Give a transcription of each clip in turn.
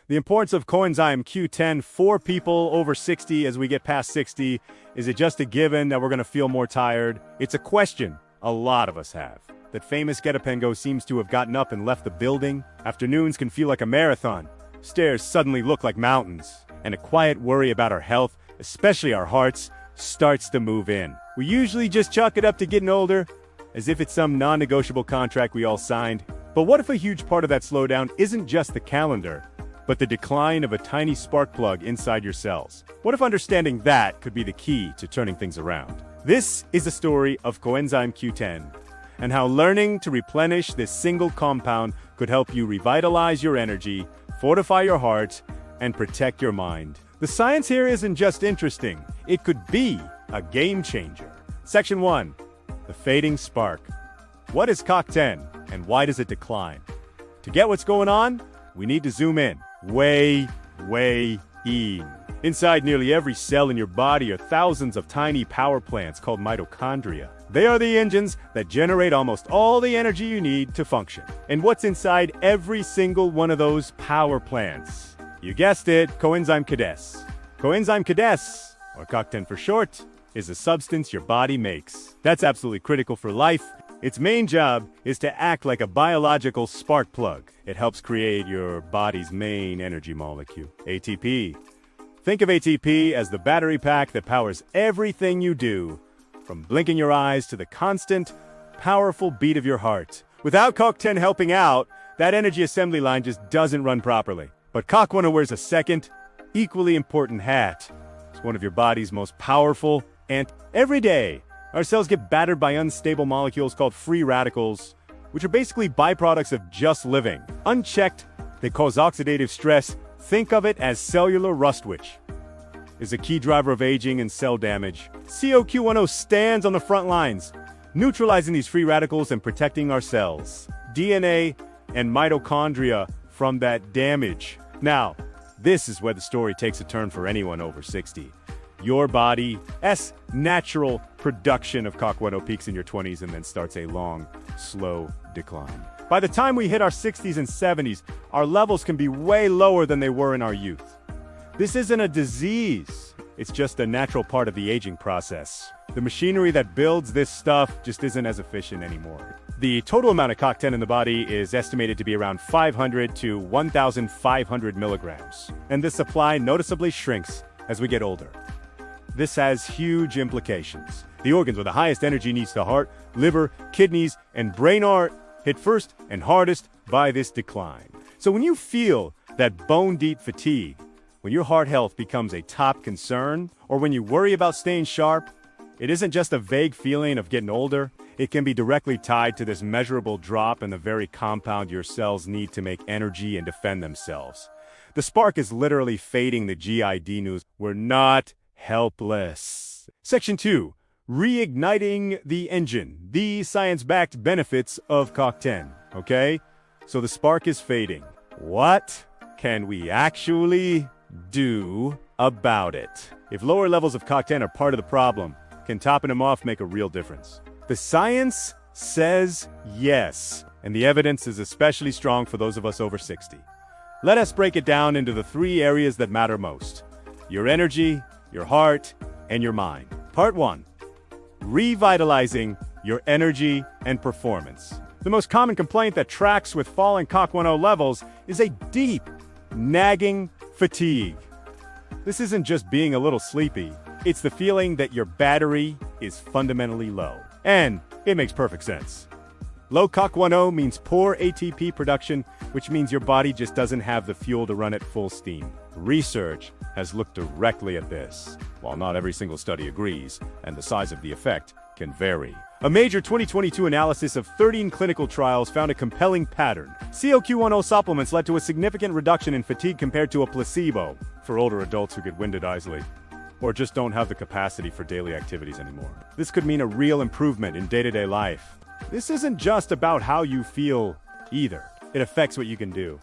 The importance of coenzyme Q10 for people over 60 as we get past 60. Is it just a given that we're going to feel more tired? It's a question a lot of us have. That famous Getapengo seems to have gotten up and left the building. Afternoons can feel like a marathon. Stairs suddenly look like mountains. And a quiet worry about our health, especially our hearts, starts to move in. We usually just chalk it up to getting older, as if it's some non-negotiable contract we all signed. But what if a huge part of that slowdown isn't just the calendar, but the decline of a tiny spark plug inside your cells? What if understanding that could be the key to turning things around? This is the story of coenzyme Q10, and how learning to replenish this single compound could help you revitalize your energy, fortify your heart, and protect your mind. The science here isn't just interesting, it could be a game changer. Section 1. The fading spark. What is COQ10 and why does it decline? To get what's going on, we need to zoom in. Way in. Inside nearly every cell in your body are thousands of tiny power plants called mitochondria. They are the engines that generate almost all the energy you need to function. And what's inside every single one of those power plants? You guessed it, coenzyme Q10. Coenzyme Q10, or COQ10 for short, is a substance your body makes. That's absolutely critical for life. Its main job is to act like a biological spark plug. It helps create your body's main energy molecule, ATP. Think of ATP as the battery pack that powers everything you do, from blinking your eyes to the constant, powerful beat of your heart. Without COQ10 helping out, that energy assembly line just doesn't run properly. But COQ10 wears a second, equally important hat. It's one of your body's most powerful, and every day, our cells get battered by unstable molecules called free radicals, which are basically byproducts of just living. Unchecked, they cause oxidative stress. Think of it as cellular rust, which is a key driver of aging and cell damage. COQ10 stands on the front lines, neutralizing these free radicals and protecting our cells, DNA, and mitochondria from that damage. Now, this is where the story takes a turn for anyone over 60. Your body's natural production of COQ10 peaks in your 20s and then starts a long, slow decline. By the time we hit our 60s and 70s, our levels can be way lower than they were in our youth. This isn't a disease. It's just a natural part of the aging process. The machinery that builds this stuff just isn't as efficient anymore. The total amount of COQ10 in the body is estimated to be around 500 to 1,500 milligrams, and this supply noticeably shrinks as we get older. This has huge implications. The organs with the highest energy needs, the heart, liver, kidneys, and brain, are hit first and hardest by this decline. So when you feel that bone-deep fatigue, when your heart health becomes a top concern, or when you worry about staying sharp, it isn't just a vague feeling of getting older. It can be directly tied to this measurable drop in the very compound your cells need to make energy and defend themselves. The spark is literally fading. The GID news. We're not helpless. Section 2. Reigniting the engine. The science-backed benefits of COQ10. Okay? So the spark is fading. What can we actually do about it? If lower levels of COQ10 are part of the problem, can topping them off make a real difference? The science says yes, and the evidence is especially strong for those of us over 60. Let us break it down into the 3 areas that matter most: your energy, your heart, and your mind. Part 1. Revitalizing your energy and performance. The most common complaint that tracks with falling COQ10 levels is a deep, nagging fatigue. This isn't just being a little sleepy. It's the feeling that your battery is fundamentally low. And it makes perfect sense. Low COQ10 means poor ATP production, which means your body just doesn't have the fuel to run at full steam. Research has looked directly at this. While not every single study agrees, and the size of the effect can vary. A major 2022 analysis of 13 clinical trials found a compelling pattern. COQ10 supplements led to a significant reduction in fatigue compared to a placebo for older adults who get winded easily, or just don't have the capacity for daily activities anymore. This could mean a real improvement in day-to-day life. This isn't just about how you feel either. It affects what you can do.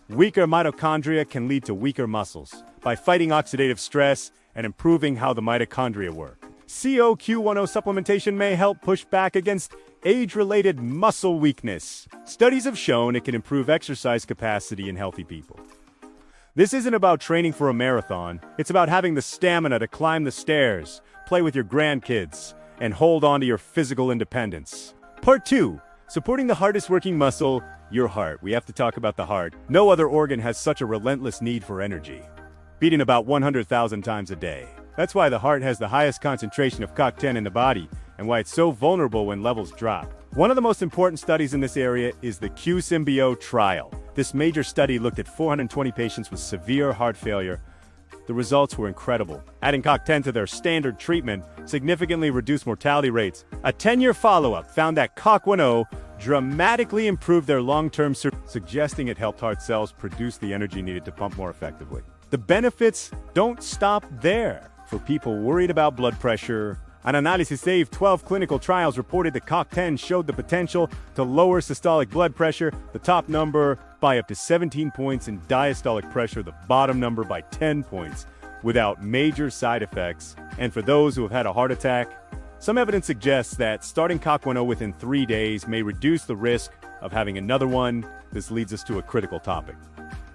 Weaker mitochondria can lead to weaker muscles by fighting oxidative stress and improving how the mitochondria work. COQ10 supplementation may help push back against age-related muscle weakness. Studies have shown it can improve exercise capacity in healthy people. This isn't about training for a marathon. It's about having the stamina to climb the stairs, play with your grandkids, and hold on to your physical independence. Part 2. Supporting the hardest working muscle, your heart. We have to talk about the heart. No other organ has such a relentless need for energy, beating about 100,000 times a day. That's why the heart has the highest concentration of CoQ10 in the body, and why it's so vulnerable when levels drop. One of the most important studies in this area is the Q10 trial. This major study looked at 420 patients with severe heart failure. The results were incredible. Adding CoQ10 to their standard treatment significantly reduced mortality rates. A 10-year follow-up found that CoQ10 dramatically improved their long-term suggesting it helped heart cells produce the energy needed to pump more effectively. The benefits don't stop there. For people worried about blood pressure, an analysis saved 12 clinical trials reported that CoQ10 showed the potential to lower systolic blood pressure, the top number by up to 17 points, and diastolic pressure, the bottom number by 10 points, without major side effects. And for those who have had a heart attack, some evidence suggests that starting CoQ10 within 3 days may reduce the risk of having another one. This leads us to a critical topic: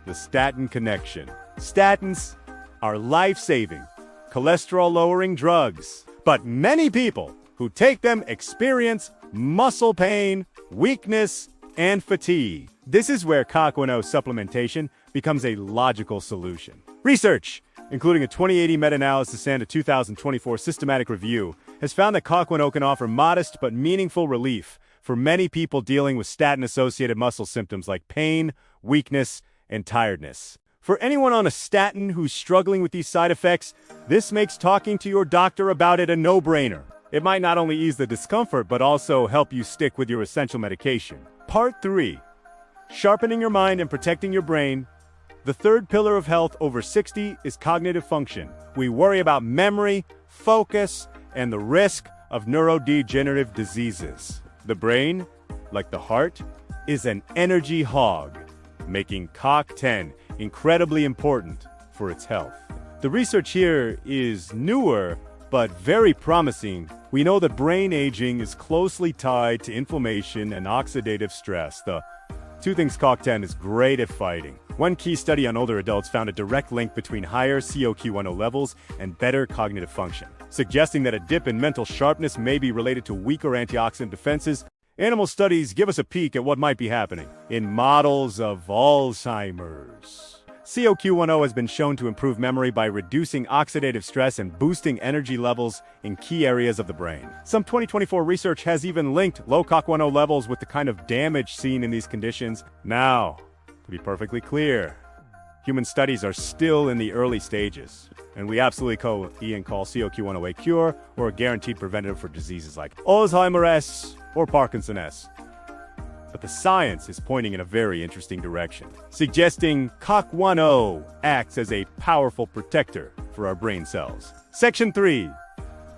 the statin connection. Statins are life-saving, cholesterol-lowering drugs. But many people who take them experience muscle pain, weakness, and fatigue. This is where CoQ10 supplementation becomes a logical solution. Research, including a 2080 meta-analysis and a 2024 systematic review, has found that CoQ10 can offer modest but meaningful relief for many people dealing with statin-associated muscle symptoms like pain, weakness, and tiredness. For anyone on a statin who's struggling with these side effects, this makes talking to your doctor about it a no-brainer. It might not only ease the discomfort, but also help you stick with your essential medication. Part 3. Sharpening your mind and protecting your brain. The third pillar of health over 60 is cognitive function. We worry about memory, focus, and the risk of neurodegenerative diseases. The brain, like the heart, is an energy hog, making CoQ10 incredibly important for its health. The research here is newer, but very promising. We know that brain aging is closely tied to inflammation and oxidative stress, the two things CoQ10 is great at fighting. One key study on older adults found a direct link between higher CoQ10 levels and better cognitive function, suggesting that a dip in mental sharpness may be related to weaker antioxidant defenses. Animal studies give us a peek at what might be happening in models of Alzheimer's. CoQ10 has been shown to improve memory by reducing oxidative stress and boosting energy levels in key areas of the brain. Some 2024 research has even linked low CoQ10 levels with the kind of damage seen in these conditions. Now, to be perfectly clear, human studies are still in the early stages, and we absolutely call CoQ10 a cure or a guaranteed preventative for diseases like Alzheimer's or Parkinson's. But the science is pointing in a very interesting direction, suggesting CoQ10 acts as a powerful protector for our brain cells. Section 3.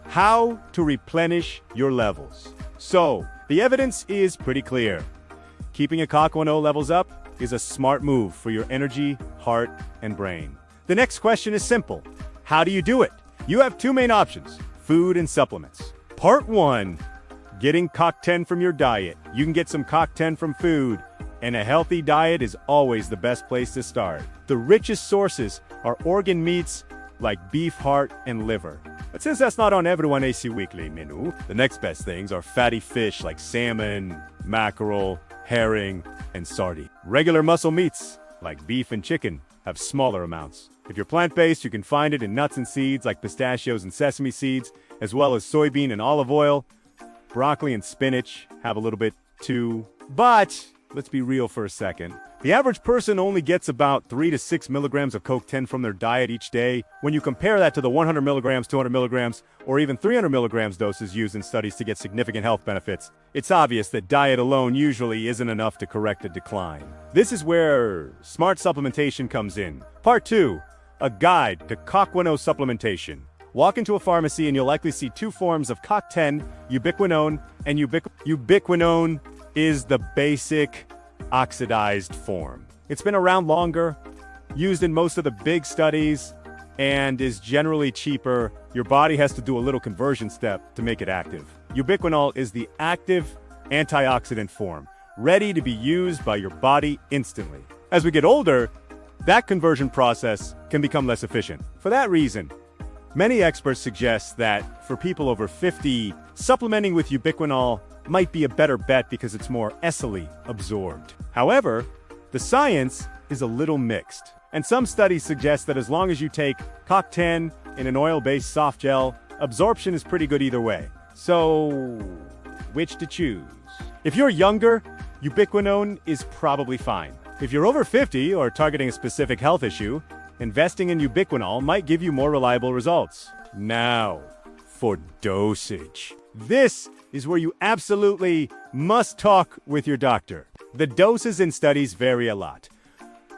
How to replenish your levels. So, the evidence is pretty clear. Keeping your CoQ10 levels up is a smart move for your energy, heart, and brain. The next question is simple. How do you do it? You have two main options: food and supplements. Part 1. Getting CoQ10 from your diet. You can get some CoQ10 from food, and a healthy diet is always the best place to start. The richest sources are organ meats like beef, heart, and liver. But since that's not on everyone's weekly menu, the next best things are fatty fish like salmon, mackerel, herring, and sardine. Regular muscle meats like beef and chicken have smaller amounts. If you're plant-based, you can find it in nuts and seeds like pistachios and sesame seeds, as well as soybean and olive oil. Broccoli and spinach have a little bit too. But let's be real for a second. The average person only gets about 3 to 6 milligrams of CoQ10 from their diet each day. When you compare that to the 100 milligrams, 200 milligrams, or even 300 milligrams doses used in studies to get significant health benefits, it's obvious that diet alone usually isn't enough to correct a decline. This is where smart supplementation comes in. Part 2. A guide to CoQ10 supplementation. Walk into a pharmacy and you'll likely see two forms of CoQ10, ubiquinone, and ubiquinone is the basic oxidized form. It's been around longer, used in most of the big studies, and is generally cheaper. Your body has to do a little conversion step to make it active. Ubiquinol is the active antioxidant form, ready to be used by your body instantly. As we get older, that conversion process can become less efficient. For that reason, many experts suggest that for people over 50, supplementing with ubiquinol might be a better bet because it's more easily absorbed. However, the science is a little mixed, and some studies suggest that as long as you take CoQ10 in an oil-based soft gel, absorption is pretty good either way. So, which to choose? If you're younger, ubiquinone is probably fine. If you're over 50 or targeting a specific health issue, investing in ubiquinol might give you more reliable results. Now, for dosage. This is where you absolutely must talk with your doctor. The doses in studies vary a lot.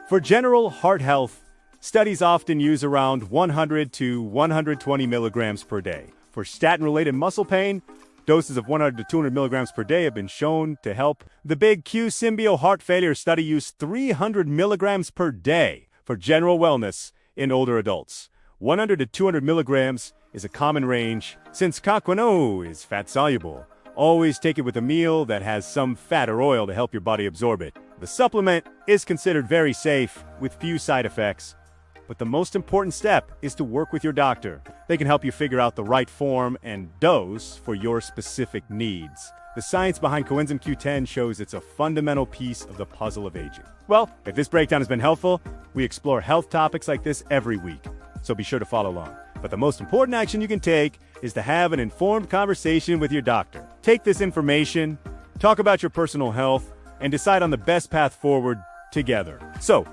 For general heart health, studies often use around 100 to 120 milligrams per day. For statin-related muscle pain, doses of 100 to 200 milligrams per day have been shown to help. The big Q-Symbio heart failure study used 300 milligrams per day for general wellness in older adults. 100 to 200 milligrams is a common range. Since CoQ10 is fat-soluble, always take it with a meal that has some fat or oil to help your body absorb it. The supplement is considered very safe with few side effects, but the most important step is to work with your doctor. They can help you figure out the right form and dose for your specific needs. The science behind Coenzyme Q10 shows it's a fundamental piece of the puzzle of aging. Well, if this breakdown has been helpful, we explore health topics like this every week, so be sure to follow along. But the most important action you can take is to have an informed conversation with your doctor. Take this information, talk about your personal health, and decide on the best path forward together. So,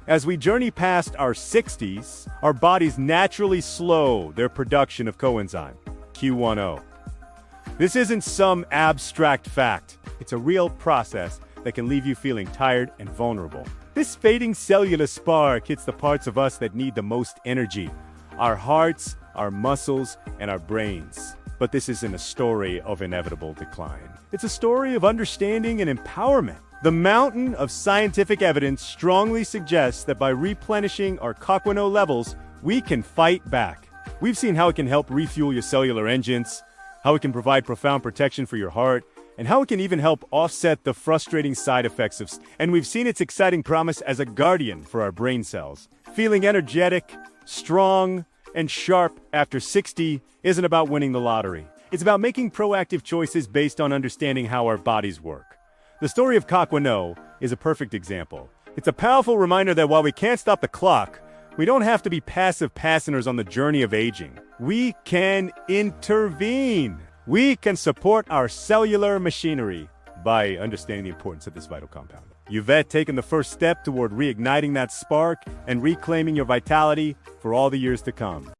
as we journey past our 60s, our bodies naturally slow their production of coenzyme Q10. This isn't some abstract fact. It's a real process that can leave you feeling tired and vulnerable. This fading cellular spark hits the parts of us that need the most energy: our hearts, our muscles, and our brains. But this isn't a story of inevitable decline. It's a story of understanding and empowerment. The mountain of scientific evidence strongly suggests that by replenishing our CoQ10 levels, we can fight back. We've seen how it can help refuel your cellular engines, how it can provide profound protection for your heart, and how it can even help offset the frustrating side effects of and we've seen its exciting promise as a guardian for our brain cells. Feeling energetic, strong, and sharp after 60 isn't about winning the lottery. It's about making proactive choices based on understanding how our bodies work. The story of CoQ10 is a perfect example. It's a powerful reminder that while we can't stop the clock, we don't have to be passive passengers on the journey of aging. We can intervene. We can support our cellular machinery by understanding the importance of this vital compound. You've taken the first step toward reigniting that spark and reclaiming your vitality for all the years to come.